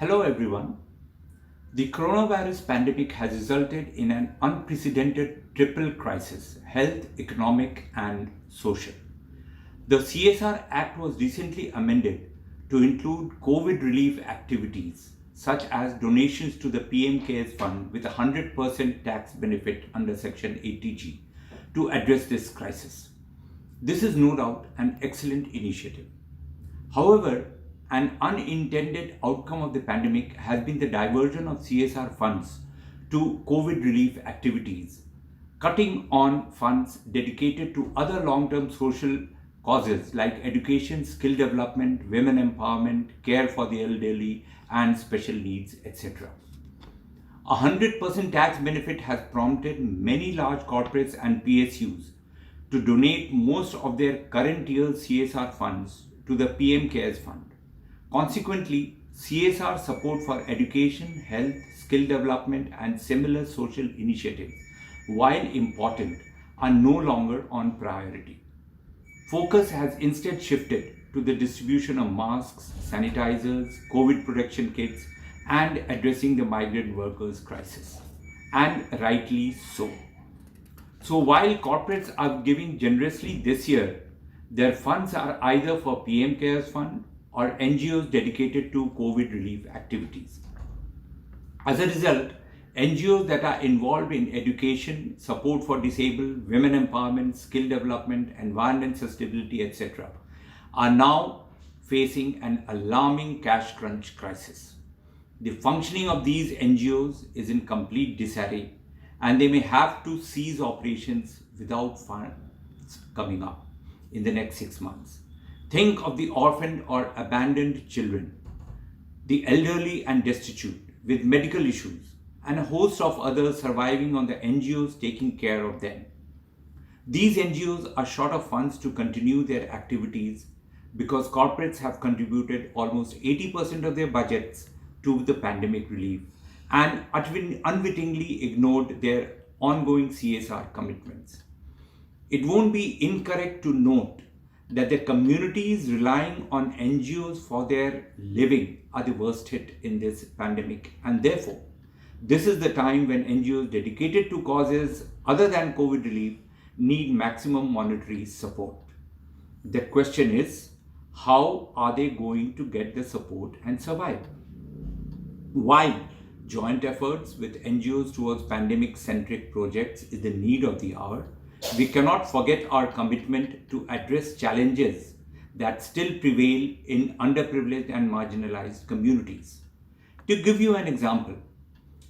Hello everyone. The coronavirus pandemic has resulted in an unprecedented triple crisis: health, economic, and social. The CSR Act was recently amended to include COVID relief activities such as donations to the PM Cares Fund with a 100% tax benefit under Section 80G to address this crisis. This is no doubt an excellent initiative. However, an unintended outcome of the pandemic has been the diversion of CSR funds to COVID relief activities, cutting on funds dedicated to other long term social causes like education, skill development, women empowerment, care for the elderly, and special needs, etc. A 100% tax benefit has prompted many large corporates and PSUs to donate most of their current year's CSR funds to the PM Cares Fund. Consequently, CSR support for education, health, skill development, and similar social initiatives, while important, are no longer on priority. Focus has instead shifted to the distribution of masks, sanitizers, COVID protection kits, and addressing the migrant workers crisis. And rightly so. So while corporates are giving generously this year, their funds are either for PM Cares Fund or NGOs dedicated to COVID relief activities. As a result, NGOs that are involved in education, support for disabled, women empowerment, skill development, environment sustainability, etc., are now facing an alarming cash crunch crisis. The functioning of these NGOs is in complete disarray, and they may have to cease operations without funds coming up in the next 6 months. Think of the orphaned or abandoned children, the elderly and destitute with medical issues, and a host of others surviving on the NGOs taking care of them. These NGOs are short of funds to continue their activities because corporates have contributed almost 80% of their budgets to the pandemic relief and unwittingly ignored their ongoing CSR commitments. It won't be incorrect to note that the communities relying on NGOs for their living are the worst hit in this pandemic, and therefore, this is the time when NGOs dedicated to causes other than COVID relief need maximum monetary support. The question is, how are they going to get the support and survive? While joint efforts with NGOs towards pandemic-centric projects is the need of the hour, we cannot forget our commitment to address challenges that still prevail in underprivileged and marginalized communities. To give you an example,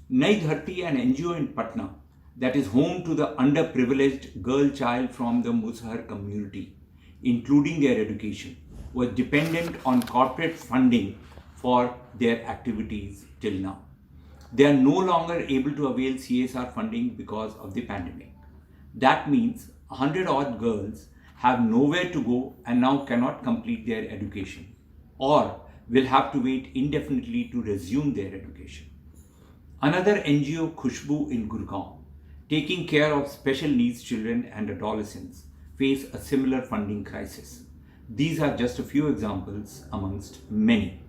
Nai Dharti, an NGO in Patna that is home to the underprivileged girl child from the Musahar community, including their education, was dependent on corporate funding for their activities till now. They are no longer able to avail CSR funding because of the pandemic. That means 100 odd girls have nowhere to go and now cannot complete their education, or will have to wait indefinitely to resume their education. Another NGO, Khushbu in Gurgaon, taking care of special needs children and adolescents, face a similar funding crisis. These are just a few examples amongst many.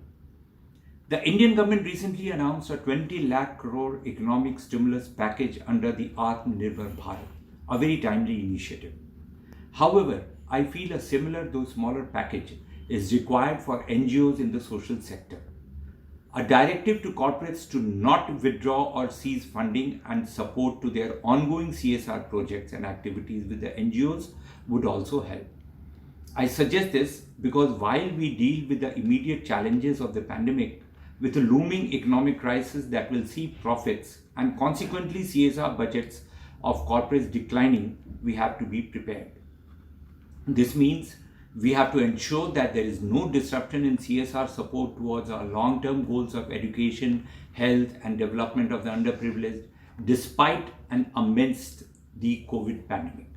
The Indian government recently announced a 20 lakh crore economic stimulus package under the Atmanirbhar Bharat, a very timely initiative. However, I feel a similar though smaller package is required for NGOs in the social sector. A directive to corporates to not withdraw or cease funding and support to their ongoing CSR projects and activities with the NGOs would also help. I suggest this because while we deal with the immediate challenges of the pandemic, with a looming economic crisis that will see profits and consequently CSR budgets of corporates declining, we have to be prepared. This means we have to ensure that there is no disruption in CSR support towards our long-term goals of education, health, and development of the underprivileged, despite and amidst the COVID pandemic.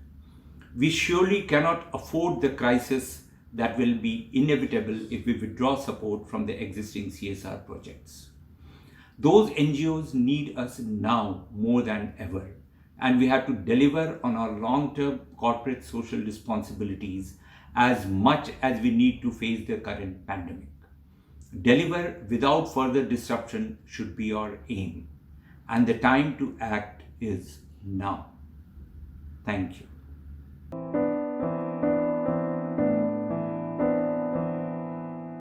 We surely cannot afford the crisis that will be inevitable if we withdraw support from the existing CSR projects. Those NGOs need us now more than ever, and we have to deliver on our long-term corporate social responsibilities as much as we need to face the current pandemic. Deliver without further disruption should be our aim, and the time to act is now. Thank you.